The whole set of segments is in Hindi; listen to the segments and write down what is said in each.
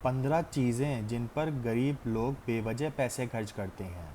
15 चीज़ें जिन पर गरीब लोग बेवजह पैसे खर्च करते हैं।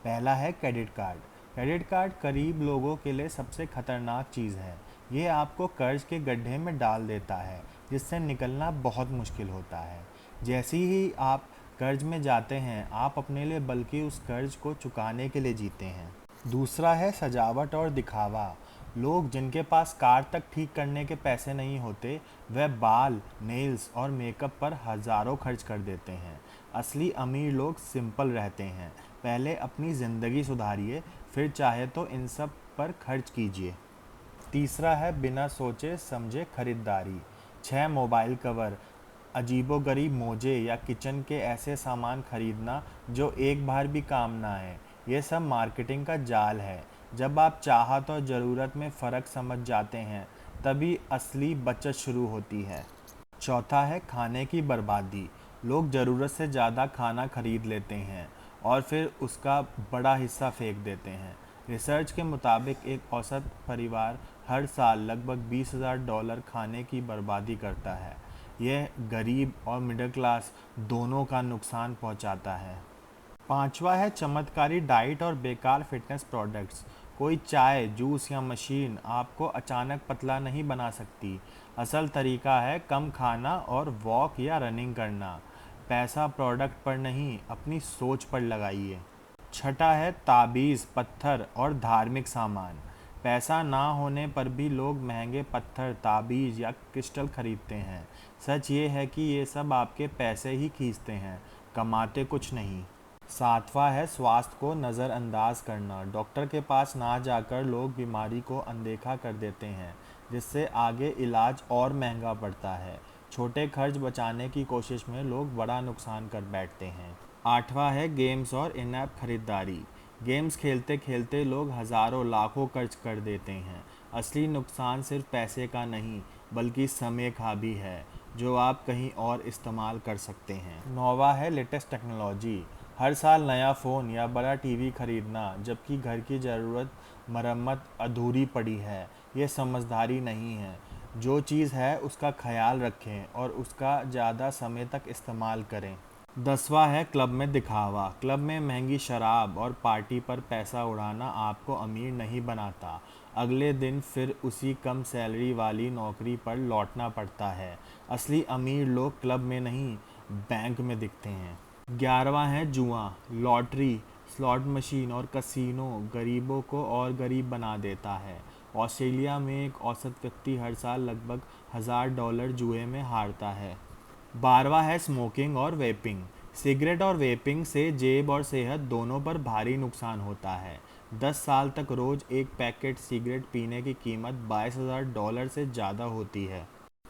पहला है क्रेडिट कार्ड। क्रेडिट कार्ड गरीब लोगों के लिए सबसे खतरनाक चीज़ है। ये आपको कर्ज के गड्ढे में डाल देता है, जिससे निकलना बहुत मुश्किल होता है। जैसे ही आप कर्ज में जाते हैं, आप अपने लिए बल्कि उस कर्ज को चुकाने के लिए जीते हैं। दूसरा है सजावट और दिखावा। लोग जिनके पास कार तक ठीक करने के पैसे नहीं होते, वह बाल, नेल्स और मेकअप पर हज़ारों खर्च कर देते हैं। असली अमीर लोग सिंपल रहते हैं। पहले अपनी ज़िंदगी सुधारिए, फिर चाहे तो इन सब पर खर्च कीजिए। तीसरा है बिना सोचे समझे खरीदारी। 6 मोबाइल कवर, अजीबोगरीब मोजे या किचन के ऐसे सामान खरीदना जो एक बार भी काम ना आए, ये सब मार्केटिंग का जाल है। जब आप चाहत और ज़रूरत में फ़र्क समझ जाते हैं, तभी असली बचत शुरू होती है। चौथा है खाने की बर्बादी। लोग ज़रूरत से ज़्यादा खाना खरीद लेते हैं और फिर उसका बड़ा हिस्सा फेंक देते हैं। रिसर्च के मुताबिक एक औसत परिवार हर साल लगभग $20,000 खाने की बर्बादी करता है। यह गरीब और मिडिल क्लास दोनों का नुकसान पहुंचाता है। पांचवा है चमत्कारी डाइट और बेकार फिटनेस प्रोडक्ट्स। कोई चाय, जूस या मशीन आपको अचानक पतला नहीं बना सकती। असल तरीका है कम खाना और वॉक या रनिंग करना। पैसा प्रोडक्ट पर नहीं, अपनी सोच पर लगाइए। छठा है ताबीज़, पत्थर और धार्मिक सामान। पैसा ना होने पर भी लोग महंगे पत्थर, ताबीज़ या क्रिस्टल खरीदते हैं। सच ये है कि ये सब आपके पैसे ही खींचते हैं, कमाते कुछ नहीं। सातवां है स्वास्थ्य को नज़रअंदाज करना। डॉक्टर के पास ना जाकर लोग बीमारी को अनदेखा कर देते हैं, जिससे आगे इलाज और महंगा पड़ता है। छोटे खर्च बचाने की कोशिश में लोग बड़ा नुकसान कर बैठते हैं। आठवां है गेम्स और इन ऐप खरीदारी। गेम्स खेलते खेलते लोग हज़ारों लाखों खर्च कर देते हैं। असली नुकसान सिर्फ पैसे का नहीं, बल्कि समय का भी है, जो आप कहीं और इस्तेमाल कर सकते हैं। नौवां है लेटेस्ट टेक्नोलॉजी। हर साल नया फ़ोन या बड़ा टीवी खरीदना, जबकि घर की ज़रूरत मरम्मत अधूरी पड़ी है, ये समझदारी नहीं है। जो चीज़ है उसका ख्याल रखें और उसका ज़्यादा समय तक इस्तेमाल करें। 10वां है क्लब में दिखावा। क्लब में महंगी शराब और पार्टी पर पैसा उड़ाना आपको अमीर नहीं बनाता। अगले दिन फिर उसी कम सैलरी वाली नौकरी पर लौटना पड़ता है। असली अमीर लोग क्लब में नहीं, बैंक में दिखते हैं। 11वां है जुआ। लॉटरी, स्लॉट मशीन और कसीनो गरीबों को और गरीब बना देता है। ऑस्ट्रेलिया में एक औसत व्यक्ति हर साल लगभग $1,000 जुए में हारता है। 12वां है स्मोकिंग और वेपिंग। सिगरेट और वेपिंग से जेब और सेहत दोनों पर भारी नुकसान होता है। 10 साल तक रोज एक पैकेट सिगरेट पीने की कीमत $22,000 से ज़्यादा होती है।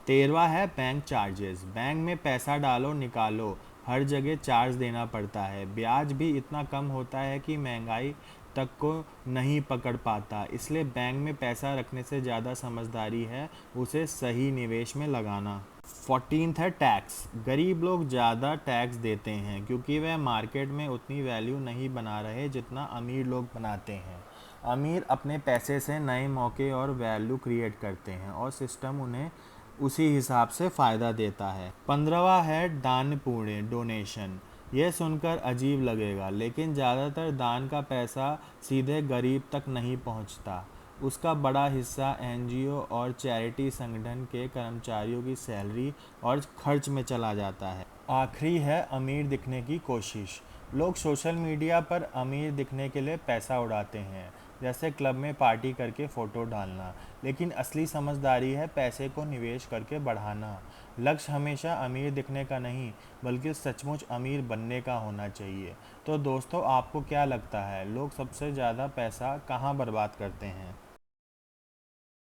13वां है बैंक चार्जेस। बैंक में पैसा डालो निकालो, हर जगह चार्ज देना पड़ता है। ब्याज भी इतना कम होता है कि महंगाई तक को नहीं पकड़ पाता। इसलिए बैंक में पैसा रखने से ज़्यादा समझदारी है उसे सही निवेश में लगाना। 14th है टैक्स। गरीब लोग ज़्यादा टैक्स देते हैं क्योंकि वह मार्केट में उतनी वैल्यू नहीं बना रहे जितना अमीर लोग बनाते हैं। अमीर अपने पैसे से नए मौके और वैल्यू क्रिएट करते हैं और सिस्टम उन्हें उसी हिसाब से फ़ायदा देता है। 15वां है दान पुण्य, डोनेशन। यह सुनकर अजीब लगेगा, लेकिन ज़्यादातर दान का पैसा सीधे गरीब तक नहीं पहुंचता। उसका बड़ा हिस्सा एनजीओ और चैरिटी संगठन के कर्मचारियों की सैलरी और खर्च में चला जाता है। आखिरी है अमीर दिखने की कोशिश। लोग सोशल मीडिया पर अमीर दिखने के लिए पैसा उड़ाते हैं, जैसे क्लब में पार्टी करके फ़ोटो डालना। लेकिन असली समझदारी है पैसे को निवेश करके बढ़ाना। लक्ष्य हमेशा अमीर दिखने का नहीं, बल्कि सचमुच अमीर बनने का होना चाहिए। तो दोस्तों, आपको क्या लगता है, लोग सबसे ज़्यादा पैसा कहाँ बर्बाद करते हैं?